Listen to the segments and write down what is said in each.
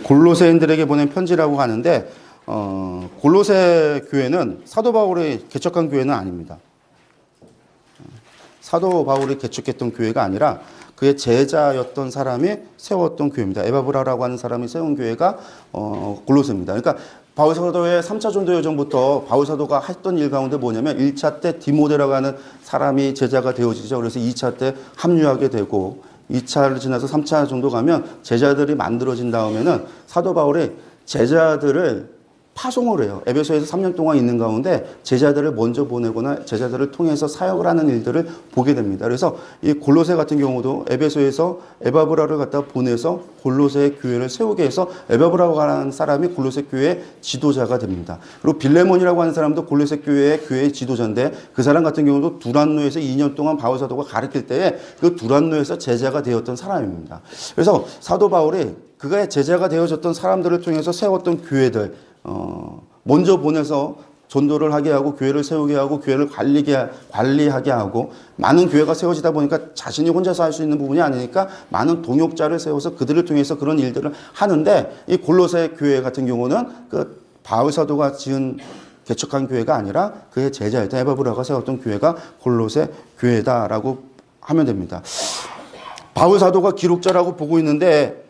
골로새인들에게 보낸 편지라고 하는데 골로새 교회는 사도 바울이 개척한 교회는 아닙니다. 사도 바울이 개척했던 교회가 아니라 그의 제자였던 사람이 세웠던 교회입니다. 에바브라라고 하는 사람이 세운 교회가 골로새입니다. 그러니까 바울 사도의 3차 전도 여정부터 바울 사도가 했던 일 가운데 뭐냐면 1차 때 디모데라고 하는 사람이 제자가 되어지죠. 그래서 2차 때 합류하게 되고 2차를 지나서 3차 정도 가면 제자들이 만들어진 다음에는 사도 바울이 제자들을 파송을 해요. 에베소에서 3년 동안 있는 가운데 제자들을 먼저 보내거나 제자들을 통해서 사역을 하는 일들을 보게 됩니다. 그래서 이 골로새 같은 경우도 에베소에서 에바브라를 갖다 보내서 골로새 교회를 세우게 해서 에바브라고 하는 사람이 골로새 교회의 지도자가 됩니다. 그리고 빌레몬이라고 하는 사람도 골로새 교회의 지도자인데 그 사람 같은 경우도 두란노에서 2년 동안 바울 사도가 가르칠 때에 그 두란노에서 제자가 되었던 사람입니다. 그래서 사도 바울이 그가 제자가 되어졌던 사람들을 통해서 세웠던 교회들 먼저 보내서 전도를 하게 하고 교회를 세우게 하고 교회를 관리하게 하고 많은 교회가 세워지다 보니까 자신이 혼자서 할 수 있는 부분이 아니니까 많은 동역자를 세워서 그들을 통해서 그런 일들을 하는데 이 골로새 교회 같은 경우는 그 바울 사도가 개척한 교회가 아니라 그의 제자였던 에바브라가 세웠던 교회가 골로새 교회다라고 하면 됩니다. 바울 사도가 기록자라고 보고 있는데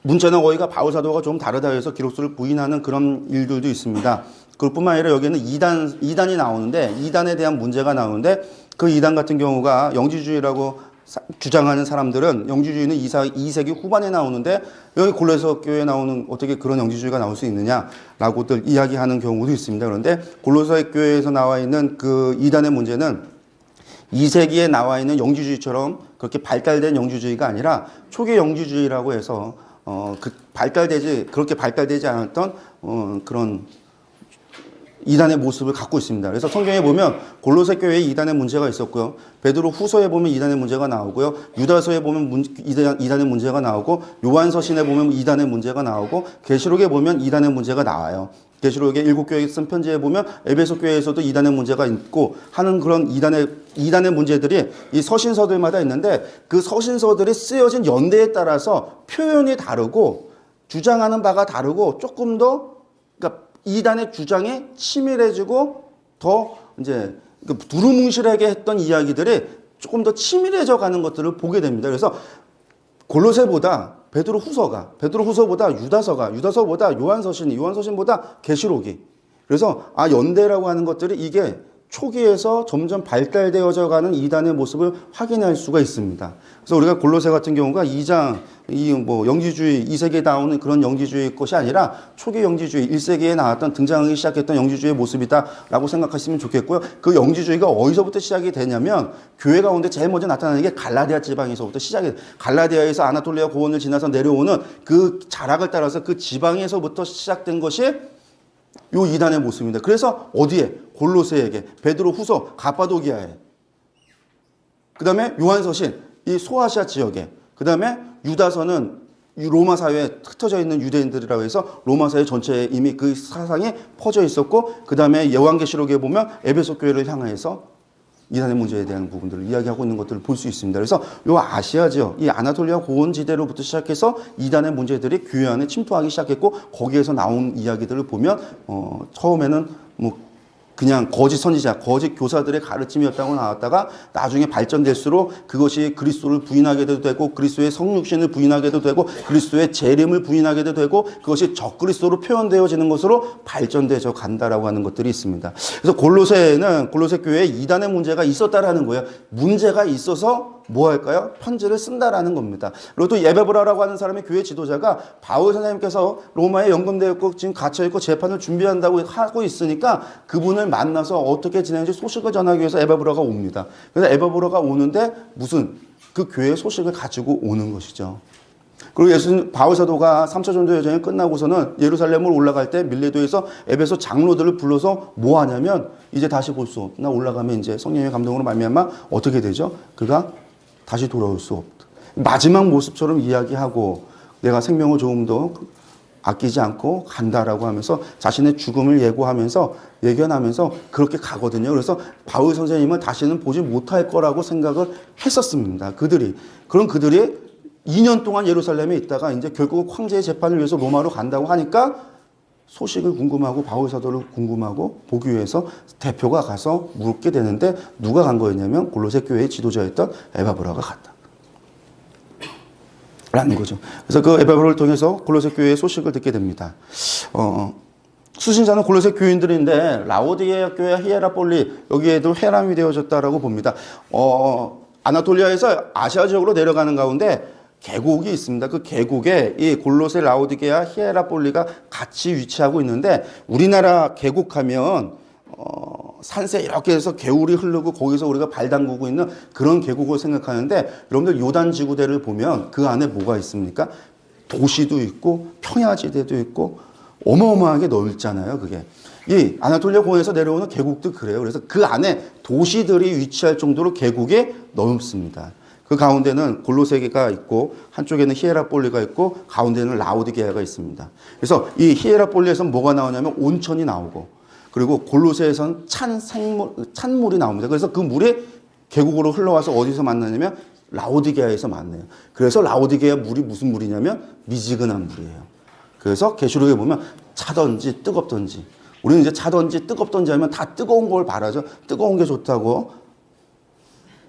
문자나 어휘가 바울 사도가 좀 다르다 해서 기록수를 부인하는 그런 일들도 있습니다. 그뿐만 아니라 여기에는 이단이 나오는데 이단에 대한 문제가 나오는데 그 이단 같은 경우가 영지주의라고 주장하는 사람들은 영지주의는 2세기 후반에 나오는데 여기 골로새 교회에 나오는 어떻게 그런 영지주의가 나올 수 있느냐라고들 이야기하는 경우도 있습니다. 그런데 골로새 교회에서 나와 있는 그 이단의 문제는 2세기에 나와 있는 영지주의처럼 그렇게 발달된 영지주의가 아니라 초기 영지주의라고 해서 그렇게 발달되지 않았던 그런 이단의 모습을 갖고 있습니다. 그래서 성경에 보면 골로새 교회에 이단의 문제가 있었고요. 베드로 후서에 보면 이단의 문제가 나오고요. 유다서에 보면 이단의 문제가 나오고 요한서신에 보면 이단의 문제가 나오고 계시록에 보면 이단의 문제가 나와요. 계시록의 7교회에 쓴 편지에 보면 에베소 교회에서도 이단의 문제가 있고 하는 그런 이단의 문제들이 이 서신서들마다 있는데 그 서신서들이 쓰여진 연대에 따라서 표현이 다르고 주장하는 바가 다르고 조금 더 그러니까 이단의 주장이 치밀해지고 더 이제 두루뭉실하게 했던 이야기들이 조금 더 치밀해져 가는 것들을 보게 됩니다. 그래서 골로새보다 베드로 후서보다 유다서보다 요한서신보다 계시록이 그래서 연대라고 하는 것들이 이게 초기에서 점점 발달되어져 가는 이단의 모습을 확인할 수가 있습니다. 그래서 우리가 골로새 같은 경우가 2장 영지주의 2세기에 나오는 그런 영지주의 것이 아니라 초기 영지주의 1세기에 나왔던 등장하기 시작했던 영지주의의 모습이다라고 생각하시면 좋겠고요. 그 영지주의가 어디서부터 시작이 되냐면 교회 가운데 제일 먼저 나타나는 게 갈라디아 지방에서부터 시작이 돼요. 갈라디아에서 아나톨리아 고원을 지나서 내려오는 그 자락을 따라서 그 지방에서부터 시작된 것이 요 이단의 모습입니다. 그래서 어디에? 골로새에게, 베드로 후서, 가파도기아에, 그 다음에 요한서신, 이 소아시아 지역에, 그 다음에 유다서는 로마 사회에 흩어져 있는 유대인들이라고 해서 로마 사회 전체에 이미 그 사상이 퍼져 있었고, 그 다음에 요한계시록에 보면 에베소 교회를 향해서 이단의 문제에 대한 부분들을 이야기하고 있는 것들을 볼 수 있습니다. 그래서 이 아시아 지역, 이 아나톨리아 고원지대로부터 시작해서 이단의 문제들이 교회 안에 침투하기 시작했고 거기에서 나온 이야기들을 보면 처음에는 그냥 거짓 선지자, 거짓 교사들의 가르침이었다고 나왔다가 나중에 발전될수록 그것이 그리스도를 부인하게도 되고 그리스도의 성육신을 부인하게도 되고 그리스도의 재림을 부인하게도 되고 그것이 적그리스도로 표현되어지는 것으로 발전되어 간다라고 하는 것들이 있습니다. 그래서 골로새 교회에 이단의 문제가 있었다라는 거예요. 문제가 있어서 뭐 할까요? 편지를 쓴다라는 겁니다. 그리고 또 에바브라라고 하는 사람의 교회 지도자가 바울 선생님께서 로마에 연금되어 있고 지금 갇혀 있고 재판을 준비한다고 하고 있으니까 그분을 만나서 어떻게 지내는지 소식을 전하기 위해서 에바브라가 옵니다. 그래서 에바브라가 오는데 무슨 그 교회의 소식을 가지고 오는 것이죠. 그리고 바울 사도가 3차 전도 여정이 끝나고서는 예루살렘을 올라갈 때 밀레도에서 에베소 장로들을 불러서 뭐 하냐면 이제 다시 볼 수 없나 올라가면 이제 성령의 감동으로 말미암아 어떻게 되죠? 그가 다시 돌아올 수 없다. 마지막 모습처럼 이야기하고 내가 생명을 조금 더 아끼지 않고 간다라고 하면서 자신의 죽음을 예견하면서 그렇게 가거든요. 그래서 바울 선생님은 다시는 보지 못할 거라고 생각을 했었습니다. 그들이 2년 동안 예루살렘에 있다가 이제 결국 황제의 재판을 위해서 로마로 간다고 하니까 소식을 궁금하고 바울 사도를 궁금하고 보기 위해서 대표가 가서 묻게 되는데 누가 간 거였냐면 골로새 교회의 지도자였던 에바브라가 갔다. 라는 거죠. 그래서 그 에바브라를 통해서 골로새 교회의 소식을 듣게 됩니다. 수신자는 골로새 교인들인데 라오디게아 교회 히에라폴리 여기에도 회람이 되어졌다라고 봅니다. 아나톨리아에서 아시아 지역으로 내려가는 가운데 계곡이 있습니다. 그 계곡에 이 골로새, 라오디게아, 히에라폴리가 같이 위치하고 있는데 우리나라 계곡하면 산세 이렇게 해서 개울이 흐르고 거기서 우리가 발 담그고 있는 그런 계곡을 생각하는데 여러분들 요단 지구대를 보면 그 안에 뭐가 있습니까? 도시도 있고 평야지대도 있고 어마어마하게 넓잖아요. 그게 이 아나톨리아 공원에서 내려오는 계곡도 그래요. 그래서 그 안에 도시들이 위치할 정도로 계곡이 넓습니다. 그 가운데는 골로새가 있고 한쪽에는 히에라폴리가 있고 가운데는 라오디게아가 있습니다. 그래서 이 히에라폴리에서는 뭐가 나오냐면 온천이 나오고 그리고 골로새에서는 찬물이 나옵니다. 그래서 그 물이 계곡으로 흘러와서 어디서 만나냐면 라오디게아에서 만나요. 그래서 라오디게아 물이 무슨 물이냐면 미지근한 물이에요. 그래서 계시록에 보면 차든지 뜨겁든지 우리는 이제 차든지 뜨겁든지 하면 다 뜨거운 걸 바라죠. 뜨거운 게 좋다고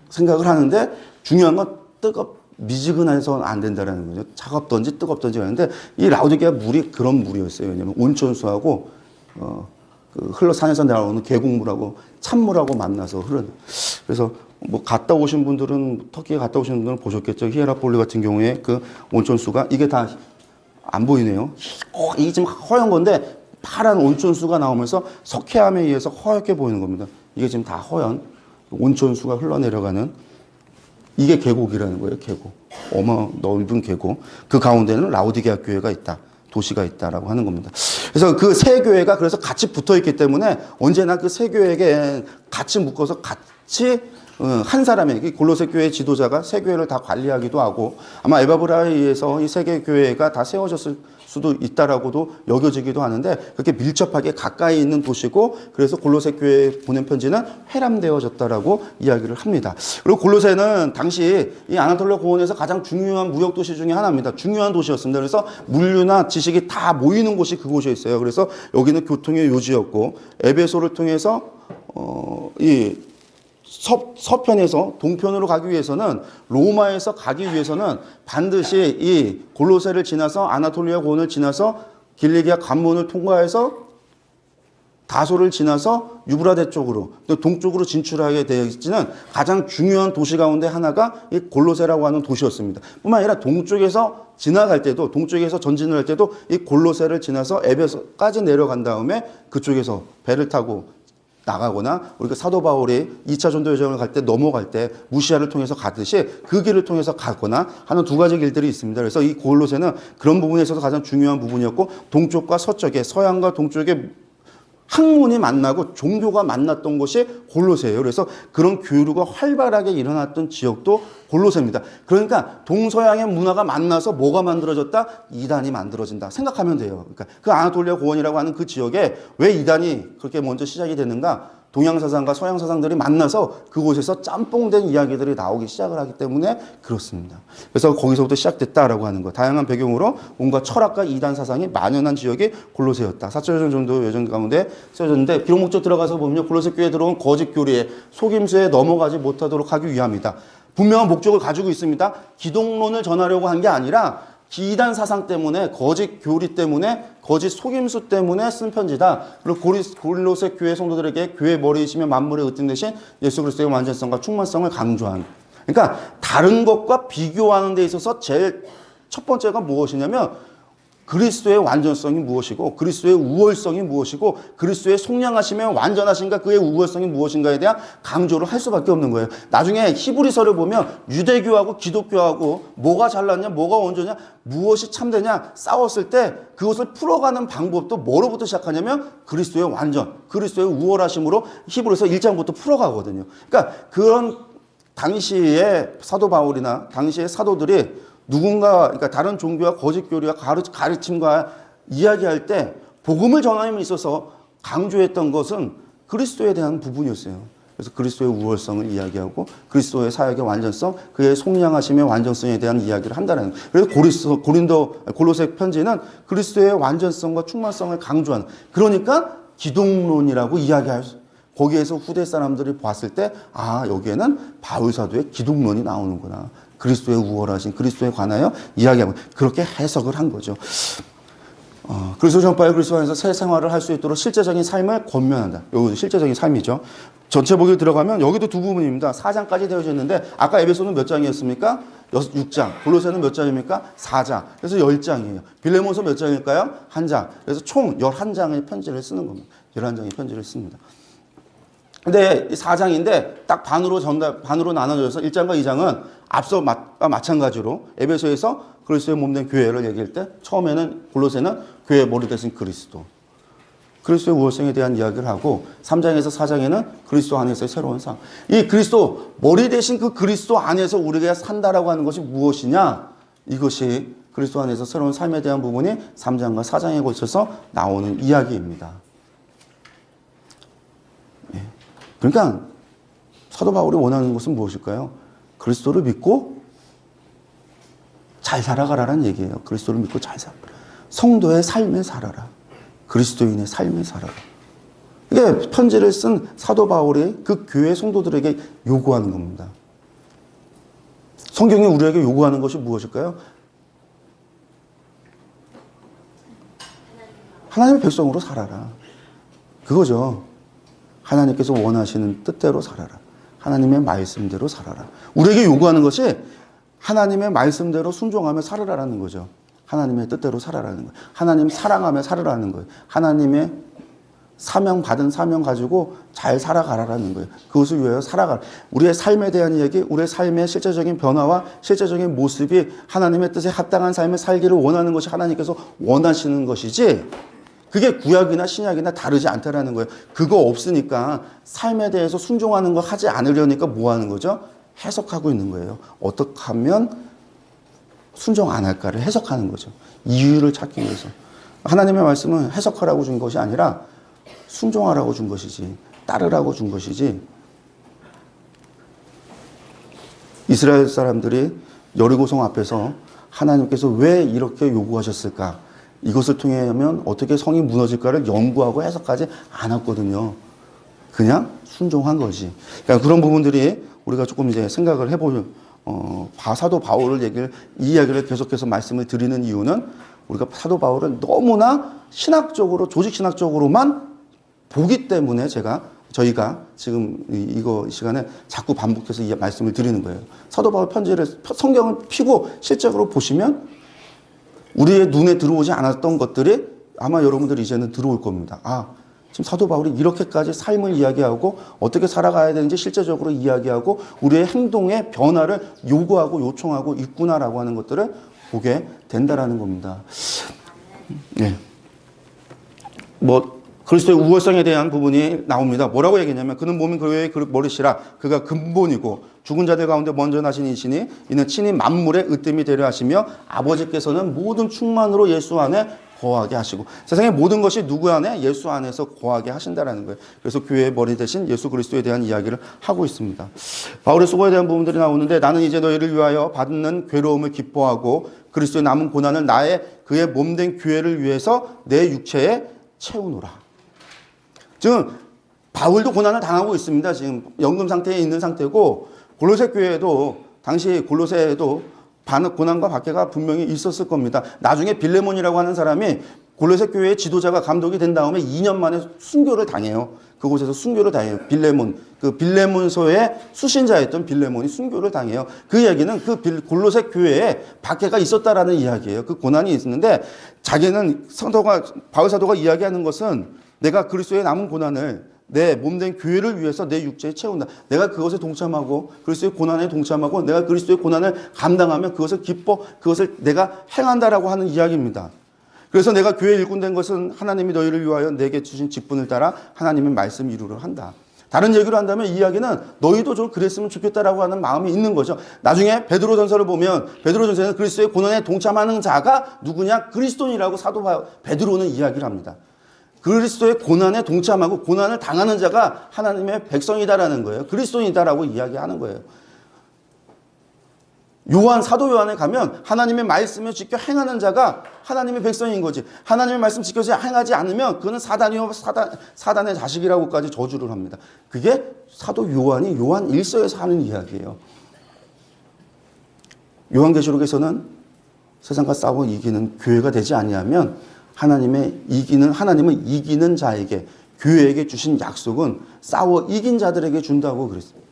생각을 하는데 중요한 건 미지근해서는 안 된다는 거죠. 차갑든지 뜨겁든지 하는데 이 라오디게아 물이 그런 물이었어요. 왜냐하면 온천수하고 그 산에서 나오는 계곡물하고 찬물하고 만나서 흐르는. 그래서 뭐 갔다 오신 분들은 터키에 갔다 오신 분들은 보셨겠죠. 히에라폴리 같은 경우에 그 온천수가 이게 다 안 보이네요. 이게 지금 허연 건데 파란 온천수가 나오면서 석회암에 의해서 허옇게 보이는 겁니다. 이게 지금 다 허연 온천수가 흘러내려가는 이게 계곡이라는 거예요. 계곡. 넓은 계곡. 그 가운데는 라오디게아 교회가 있다. 도시가 있다라고 하는 겁니다. 그래서 그 세 교회가 그래서 같이 붙어 있기 때문에 언제나 그 세 교회에게 같이 묶어서 같이 한 사람에게 골로새 교회 지도자가 세 교회를 다 관리하기도 하고 아마 에바브라에 의해서 이 세 개 교회가 다 세워졌을 수도 있다라고도 여겨지기도 하는데 그렇게 밀접하게 가까이 있는 도시고 그래서 골로새 교회에 보낸 편지는 회람되어졌다라고 이야기를 합니다. 그리고 골로새는 당시 이 아나톨리아 고원에서 가장 중요한 무역 도시 중에 하나입니다. 중요한 도시였습니다. 그래서 물류나 지식이 다 모이는 곳이 그곳에 있어요. 그래서 여기는 교통의 요지였고 에베소를 통해서 이 서편에서 동편으로 가기 위해서는 로마에서 가기 위해서는 반드시 이 골로새를 지나서 아나톨리아 고원을 지나서 길리기아 관문을 통과해서 다소를 지나서 유브라데 쪽으로 동쪽으로 진출하게 되어있지는 가장 중요한 도시 가운데 하나가 이 골로새라고 하는 도시였습니다. 뿐만 아니라 동쪽에서 지나갈 때도 동쪽에서 전진을 할 때도 이 골로새를 지나서 에베소까지 내려간 다음에 그쪽에서 배를 타고 나가거나 우리가 사도 바울이 2차 전도 여정을 갈 때 넘어갈 때 무시아를 통해서 가듯이 그 길을 통해서 가거나 하는 두 가지 길들이 있습니다. 그래서 이 골로새는 그런 부분에 있어서 가장 중요한 부분이었고 동쪽과 서쪽에 서양과 동쪽에 학문이 만나고 종교가 만났던 곳이 골로새예요. 그래서 그런 교류가 활발하게 일어났던 지역도 골로새입니다. 그러니까 동서양의 문화가 만나서 뭐가 만들어졌다? 이단이 만들어진다. 생각하면 돼요. 그러니까 그 아나톨리아 고원이라고 하는 그 지역에 왜 이단이 그렇게 먼저 시작이 되는가? 동양 사상과 서양 사상들이 만나서 그곳에서 짬뽕된 이야기들이 나오기 시작을 하기 때문에 그렇습니다. 그래서 거기서부터 시작됐다라고 하는 거. 다양한 배경으로 온갖 철학과 이단 사상이 만연한 지역이 골로새였다. 4천 정도 여정 가운데 쓰여졌는데 비록 목적 들어가서 보면 골로새 교회에 들어온 거짓 교리에 속임수에 넘어가지 못하도록 하기 위함이다. 분명한 목적을 가지고 있습니다. 기독론을 전하려고 한 게 아니라 이단 사상 때문에 거짓 교리 때문에 거짓 속임수 때문에 쓴 편지다. 그리고 골로새 교회 성도들에게 교회 머리이시며 만물의 으뜸 대신 예수 그리스도의 완전성과 충만성을 강조한. 그러니까 다른 것과 비교하는 데 있어서 제일 첫 번째가 무엇이냐면 그리스도의 완전성이 무엇이고 그리스도의 우월성이 무엇이고 그리스도의 속량하시면 완전하신가 그의 우월성이 무엇인가에 대한 강조를 할 수밖에 없는 거예요. 나중에 히브리서를 보면 유대교하고 기독교하고 뭐가 잘났냐 뭐가 원조냐 무엇이 참되냐 싸웠을 때 그것을 풀어가는 방법도 뭐로부터 시작하냐면 그리스도의 완전 그리스도의 우월하심으로 히브리서 1장부터 풀어가거든요. 그러니까 그런 당시의 사도 바울이나 당시의 사도들이 누군가, 그러니까 다른 종교와 거짓 교리와 가르침과 이야기할 때 복음을 전함에 있어서 강조했던 것은 그리스도에 대한 부분이었어요. 그래서 그리스도의 우월성을 이야기하고 그리스도의 사역의 완전성, 그의 속량하심의 완전성에 대한 이야기를 한다는 거예요. 그래서 골로새 편지는 그리스도의 완전성과 충만성을 강조하는, 그러니까 기독론이라고 이야기할 수, 거기에서 후대 사람들이 봤을 때 여기에는 바울 사도의 기독론이 나오는구나. 그리스도의 우월하신 그리스도에 관하여 이야기하고 그렇게 해석을 한 거죠. 그리스도 전파의 그리스도 안에서 새 생활을 할 수 있도록 실제적인 삶을 권면한다. 여기 실제적인 삶이죠. 전체 보기로 들어가면 여기도 두 부분입니다. 4장까지 되어져 있는데 아까 에베소는 몇 장이었습니까? 6장. 골로새는 몇 장입니까? 4장. 그래서 10장이에요. 빌레몬서 몇 장일까요? 1장. 그래서 총 11장의 편지를 쓰는 겁니다. 11장의 편지를 씁니다. 근데 4장인데 딱 반으로 나눠져서 1장과 2장은 앞서 마찬가지로 에베소에서 그리스도의 몸된 교회를 얘기할 때 처음에는 골로새는 교회의 머리 대신 그리스도의 우월성에 대한 이야기를 하고 3장에서 4장에는 그리스도 안에서의 새로운 삶. 이 그리스도 머리 대신 그 그리스도 안에서 우리가 산다라고 하는 것이 무엇이냐? 이것이 그리스도 안에서 새로운 삶에 대한 부분이 3장과 4장에 걸쳐서 나오는 이야기입니다. 그러니까 사도 바울이 원하는 것은 무엇일까요? 그리스도를 믿고 잘 살아가라는 얘기예요. 그리스도를 믿고 잘 살아라. 성도의 삶에 살아라. 그리스도인의 삶에 살아라. 이게 편지를 쓴 사도 바울이 그 교회 성도들에게 요구하는 겁니다. 성경이 우리에게 요구하는 것이 무엇일까요? 하나님의 백성으로 살아라. 그거죠. 하나님께서 원하시는 뜻대로 살아라. 하나님의 말씀대로 살아라. 우리에게 요구하는 것이 하나님의 말씀대로 순종하며 살아라라는 거죠. 하나님의 뜻대로 살아라는 거예요. 하나님 사랑하며 살아라는 거예요. 하나님의 받은 사명 가지고 잘 살아가라라는 거예요. 그것을 위하여 살아가라. 우리의 삶에 대한 이야기, 우리의 삶의 실제적인 변화와 실제적인 모습이 하나님의 뜻에 합당한 삶을 살기를 원하는 것이 하나님께서 원하시는 것이지, 그게 구약이나 신약이나 다르지 않다라는 거예요. 그거 없으니까 삶에 대해서 순종하는 거 하지 않으려니까 뭐 하는 거죠? 해석하고 있는 거예요. 어떻게 하면 순종 안 할까를 해석하는 거죠. 이유를 찾기 위해서. 하나님의 말씀은 해석하라고 준 것이 아니라 순종하라고 준 것이지, 따르라고 준 것이지. 이스라엘 사람들이 여리고성 앞에서 하나님께서 왜 이렇게 요구하셨을까? 이것을 통해 하면 어떻게 성이 무너질까를 연구하고 해석하지 않았거든요. 그냥 순종한 거지. 그러니까 그런 부분들이 우리가 조금 이제 생각을 해보면, 사도 바울을 이 이야기를 계속해서 말씀을 드리는 이유는 우리가 사도 바울을 너무나 신학적으로, 조직신학적으로만 보기 때문에 저희가 지금 이거 시간에 자꾸 반복해서 이 말씀을 드리는 거예요. 사도 바울 편지를, 성경을 피고 실적으로 보시면 우리의 눈에 들어오지 않았던 것들이 아마 여러분들이 이제는 들어올 겁니다. 지금 사도 바울이 이렇게까지 삶을 이야기하고 어떻게 살아가야 되는지 실제적으로 이야기하고 우리의 행동의 변화를 요구하고 요청하고 있구나라고 하는 것들을 보게 된다라는 겁니다. 네. 그리스도의 우월성에 대한 부분이 나옵니다. 뭐라고 얘기했냐면, 그는 몸인 교회의 머리시라. 그가 근본이고 죽은 자들 가운데 먼저 나신 이시니 이는 친히 만물의 으뜸이 되려 하시며 아버지께서는 모든 충만으로 예수 안에 거하게 하시고, 세상의 모든 것이 누구 안에? 예수 안에서 거하게 하신다라는 거예요. 그래서 교회의 머리 대신 예수 그리스도에 대한 이야기를 하고 있습니다. 바울의 수고에 대한 부분들이 나오는데, 나는 이제 너희를 위하여 받는 괴로움을 기뻐하고 그리스도의 남은 고난을 그의 몸된 교회를 위해서 내 육체에 채우노라. 지금 바울도 고난을 당하고 있습니다. 지금 연금 상태에 있는 상태고, 골로새 교회에도, 당시 골로새에도 고난과 박해가 분명히 있었을 겁니다. 나중에 빌레몬이라고 하는 사람이 골로새 교회의 지도자가 감독이 된 다음에 2년 만에 순교를 당해요. 그곳에서 순교를 당해요. 빌레몬서의 수신자였던 빌레몬이 순교를 당해요. 그 이야기는 골로새 교회에 박해가 있었다라는 이야기예요. 그 고난이 있었는데, 자기는 바울 사도가 이야기하는 것은 내가 그리스도의 남은 고난을 내 몸된 교회를 위해서 내 육체에 채운다. 내가 그것에 동참하고 그리스도의 고난에 동참하고 내가 그리스도의 고난을 감당하며 그것을 그것을 내가 행한다라고 하는 이야기입니다. 그래서 내가 교회에 일꾼된 것은 하나님이 너희를 위하여 내게 주신 직분을 따라 하나님의 말씀 이루려 한다. 다른 얘기로 한다면 이 이야기는 너희도 좀 그랬으면 좋겠다라고 하는 마음이 있는 거죠. 나중에 베드로전서를 보면 베드로전서에는 그리스도의 고난에 동참하는 자가 누구냐? 그리스도인이라고 사도 베드로는 이야기를 합니다. 그리스도의 고난에 동참하고 고난을 당하는 자가 하나님의 백성이다라는 거예요. 그리스도인이다라고 이야기하는 거예요. 사도 요한에 가면 하나님의 말씀을 지켜 행하는 자가 하나님의 백성인 거지. 하나님의 말씀 지켜서 행하지 않으면 그는 사단이요 사단의 자식이라고까지 저주를 합니다. 그게 사도 요한이 요한 1서에서 하는 이야기예요. 요한계시록에서는 세상과 싸워 이기는 교회가 되지 아니하면 하나님은 이기는 자에게, 교회에게 주신 약속은 싸워 이긴 자들에게 준다고 그랬습니다.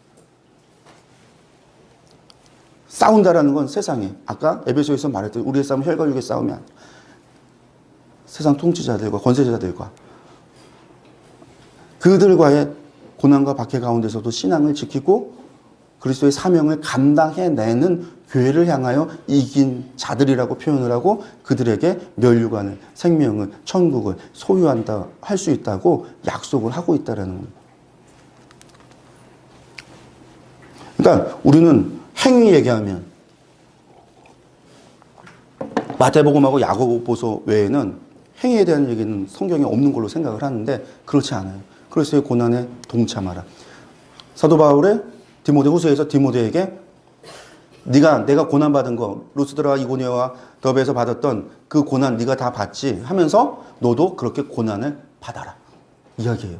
싸운다라는 건 세상에, 아까 에베소에서 말했던 우리의 싸움은 혈과 육의 싸움이 아니라 세상 통치자들과 권세자들과 그들과의 고난과 박해 가운데서도 신앙을 지키고 그리스도의 사명을 감당해내는 교회를 향하여 이긴 자들이라고 표현을 하고 그들에게 멸류관을, 생명을, 천국을 소유한다, 할 수 있다고 약속을 하고 있다는 겁니다. 그러니까 우리는 행위 얘기하면 마태복음하고 야고보서 외에는 행위에 대한 얘기는 성경에 없는 걸로 생각을 하는데 그렇지 않아요. 그리스도의 고난에 동참하라. 사도 바울의 디모데후서에서 디모데에게 내가 고난받은 거, 루스드라와 이고니아와 더베에서 받았던 그 고난 네가 다 받지 하면서 너도 그렇게 고난을 받아라 이야기해요.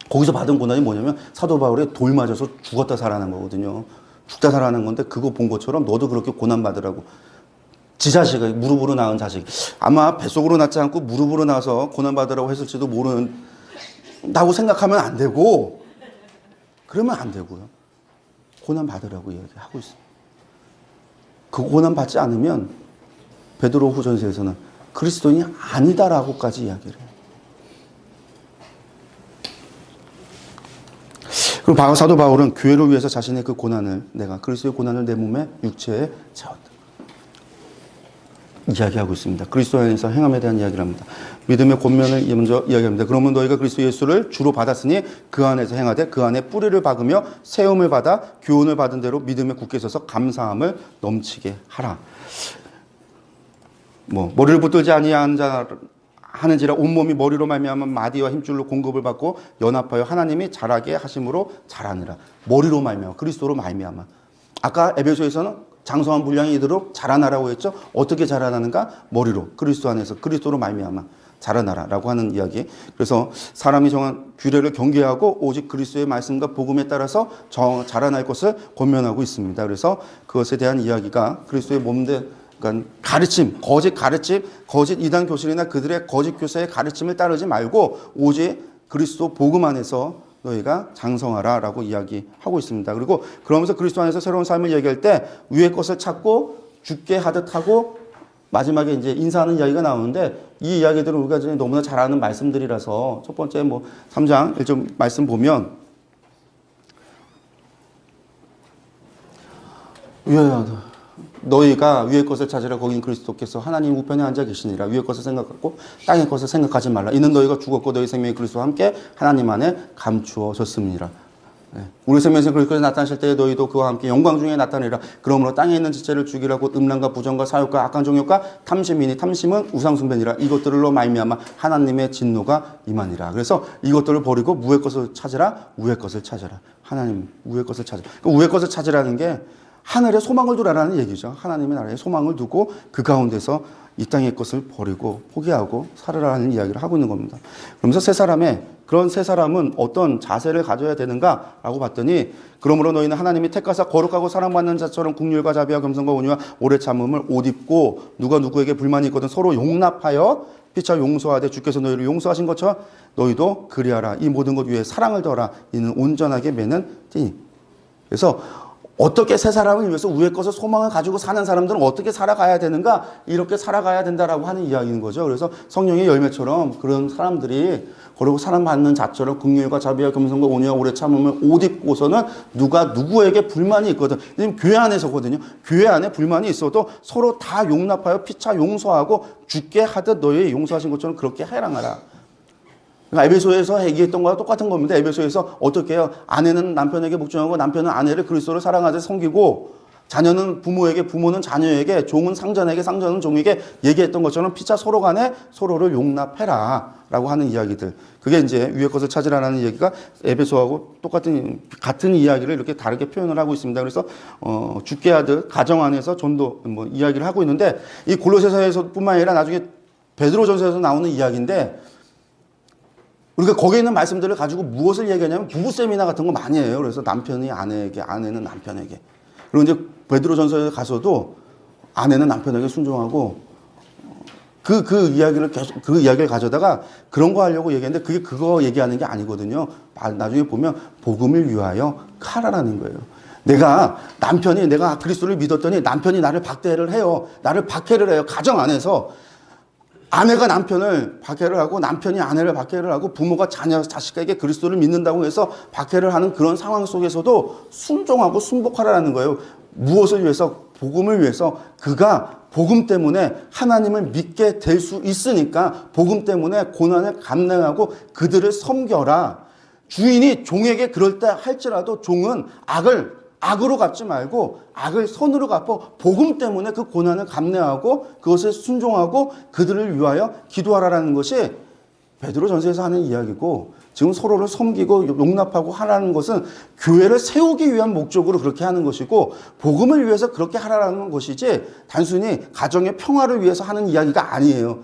거기서 받은 고난이 뭐냐면 사도 바울이 돌 맞아서 죽었다 살아난 거거든요. 죽다 살아난 건데 그거 본 것처럼 너도 그렇게 고난 받으라고. 지 자식을 무릎으로 낳은 자식, 아마 뱃속으로 낳지 않고 무릎으로 낳아서 고난 받으라고 했을지도 모른다고 생각하면 안 되고, 그러면 안 되고요. 고난 받으라고 이야기하고 있습니다. 그 고난 받지 않으면 베드로 후전서에서는 그리스도인이 아니다라고까지 이야기를 해요. 그리고 사도 바울은 교회를 위해서 자신의 그 고난을, 내가 그리스도의 고난을 내 몸에 육체에 채웠다 이야기하고 있습니다. 그리스도 안에서 행함에 대한 이야기를 합니다. 믿음의 권면을 먼저 이야기합니다. 그러면 너희가 그리스도 예수를 주로 받았으니 그 안에서 행하되 그 안에 뿌리를 박으며 세움을 받아 교훈을 받은 대로 믿음에 굳게 서서 감사함을 넘치게 하라. 머리를 붙들지 아니한 자 하는지라 온몸이 머리로 말미암아 마디와 힘줄로 공급을 받고 연합하여 하나님이 자라게 하심으로 자라느라. 머리로 말미암아, 그리스도로 말미암아. 아까 에베소에서는 장성한 분량이 이도록 자라나라고 했죠. 어떻게 자라나는가? 머리로, 그리스도 안에서, 그리스도로 말미암아 자라나라라고 하는 이야기. 그래서 사람이 정한 규례를 경계하고 오직 그리스도의 말씀과 복음에 따라서 자라날 것을 권면하고 있습니다. 그래서 그것에 대한 이야기가 그리스도의 몸된, 그러니까 가르침, 거짓 이단 교실이나 그들의 거짓 교사의 가르침을 따르지 말고 오직 그리스도 복음 안에서 너희가 장성하라라고 이야기하고 있습니다. 그리고 그러면서 그리스도 안에서 새로운 삶을 얘기할 때 위의 것을 찾고 죽게 하듯 하고 마지막에 이제 인사하는 이야기가 나오는데 이 이야기들은 우리가 너무나 잘 아는 말씀들이라서 첫 번째 3장 1절 말씀 보면 너희가 위의 것을 찾으라 거긴 그리스도께서 하나님 우편에 앉아 계시니라. 위의 것을 생각하고 땅의 것을 생각하지 말라. 이는 너희가 죽었고 너희 생명이 그리스도와 함께 하나님 안에 감추어졌습니다. 우리 생명에서 그리스도께서 나타나실 때에 너희도 그와 함께 영광 중에 나타내라. 그러므로 땅에 있는 지체를 죽이라고 음란과 부정과 사욕과 악한 정욕과 탐심이니 탐심은 우상숭배니라. 이것들로 말미암아 하나님의 진노가 임하니라. 그래서 이것들을 버리고 무의 것을 찾으라. 우의 것을 찾으라. 하나님 우의 것을 찾으라. 그 우의 것을 찾으라는 게 하늘에 소망을 두라라는 얘기죠. 하나님의 나라에 소망을 두고 그 가운데서 이 땅의 것을 버리고 포기하고 살아라는 이야기를 하고 있는 겁니다. 그러면서 그런 세 사람은 어떤 자세를 가져야 되는가라고 봤더니 그러므로 너희는 하나님이 택하사 거룩하고 사랑받는 자처럼 긍휼과 자비와 겸손과 온유와 오래 참음을 옷 입고 누가 누구에게 불만이 있거든 서로 용납하여 피차 용서하되 주께서 너희를 용서하신 것처럼 너희도 그리하라. 이 모든 것 위에 사랑을 더하라. 이는 온전하게 매는 띠. 그래서 어떻게 새 사람을 위해서 위의 것을 소망을 가지고 사는 사람들은 어떻게 살아가야 되는가? 이렇게 살아가야 된다라고 하는 이야기인 거죠. 그래서 성령의 열매처럼 그런 사람들이 그리고 사랑받는 자처럼 긍휼과 자비와 겸손과 온유와 오래 참음을 옷 입고서는 누가 누구에게 불만이 있거든. 지금 교회 안에서거든요. 교회 안에 불만이 있어도 서로 다 용납하여 피차 용서하고 죽게 하듯 너희 용서하신 것처럼 그렇게 해랑하라. 에베소에서 얘기했던 거와 똑같은 겁니다. 에베소에서 어떻게 해요? 아내는 남편에게 복종하고 남편은 아내를 그리스도로 사랑하듯 섬기고 자녀는 부모에게, 부모는 자녀에게, 종은 상전에게, 상전은 종에게 얘기했던 것처럼 피차 서로 간에 서로를 용납해라 라고 하는 이야기들. 그게 이제 위의 것을 찾으라는 얘기가 에베소하고 같은 이야기를 이렇게 다르게 표현을 하고 있습니다. 그래서 죽게 하듯 가정 안에서 전도 뭐 이야기를 하고 있는데, 이 골로새서에서뿐만 아니라 나중에 베드로전서에서 나오는 이야기인데, 우리가 거기에 있는 말씀들을 가지고 무엇을 얘기하냐면 부부 세미나 같은 거 많이 해요. 그래서 남편이 아내에게, 아내는 남편에게. 그리고 이제 베드로전서에 가서도 아내는 남편에게 순종하고 그 이야기를 계속 그 이야기를 가져다가 그런 거 하려고 얘기했는데 그게 그거 얘기하는 게 아니거든요. 나중에 보면 복음을 위하여 칼하라는 거예요. 내가 그리스도를 믿었더니 남편이 나를 박해를 해요. 나를 박해를 해요. 가정 안에서 아내가 남편을 박해를 하고 남편이 아내를 박해를 하고 부모가 자식에게 그리스도를 믿는다고 해서 박해를 하는 그런 상황 속에서도 순종하고 순복하라는 거예요. 무엇을 위해서? 복음을 위해서. 그가 복음 때문에 하나님을 믿게 될 수 있으니까 복음 때문에 고난을 감당하고 그들을 섬겨라. 주인이 종에게 그럴 때 할지라도 종은 악으로 갚지 말고 악을 선으로 갚아 복음 때문에 그 고난을 감내하고 그것을 순종하고 그들을 위하여 기도하라는 것이 베드로전서에서 하는 이야기고, 지금 서로를 섬기고 용납하고 하라는 것은 교회를 세우기 위한 목적으로 그렇게 하는 것이고 복음을 위해서 그렇게 하라는 것이지 단순히 가정의 평화를 위해서 하는 이야기가 아니에요.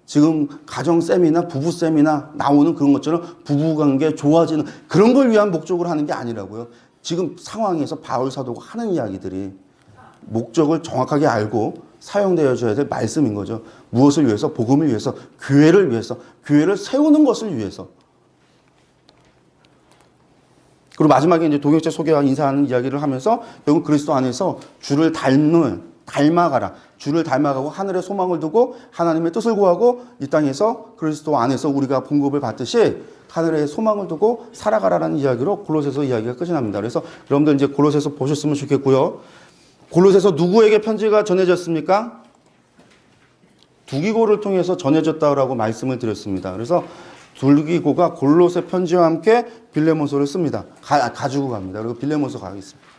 지금 가정쌤이나 부부쌤이나 나오는 그런 것처럼 부부관계 좋아지는 그런 걸 위한 목적으로 하는 게 아니라고요. 지금 상황에서 바울 사도가 하는 이야기들이 목적을 정확하게 알고 사용되어져야 될 말씀인 거죠. 무엇을 위해서? 복음을 위해서, 교회를 위해서, 교회를 세우는 것을 위해서. 그리고 마지막에 이제 동역자 소개와 인사하는 이야기를 하면서 결국 그리스도 안에서 주를 닮아가라. 주를 닮아가고 하늘의 소망을 두고 하나님의 뜻을 구하고 이 땅에서 그리스도 안에서 우리가 봉급을 받듯이 하늘의 소망을 두고 살아가라는 이야기로 골로새서 이야기가 끝이 납니다. 그래서 여러분들 이제 골로새서 보셨으면 좋겠고요. 골로새서 누구에게 편지가 전해졌습니까? 두기고를 통해서 전해졌다고 말씀을 드렸습니다. 그래서 두기고가 골로새 편지와 함께 빌레몬서를 씁니다. 가지고 갑니다. 그리고 빌레몬서 가겠습니다.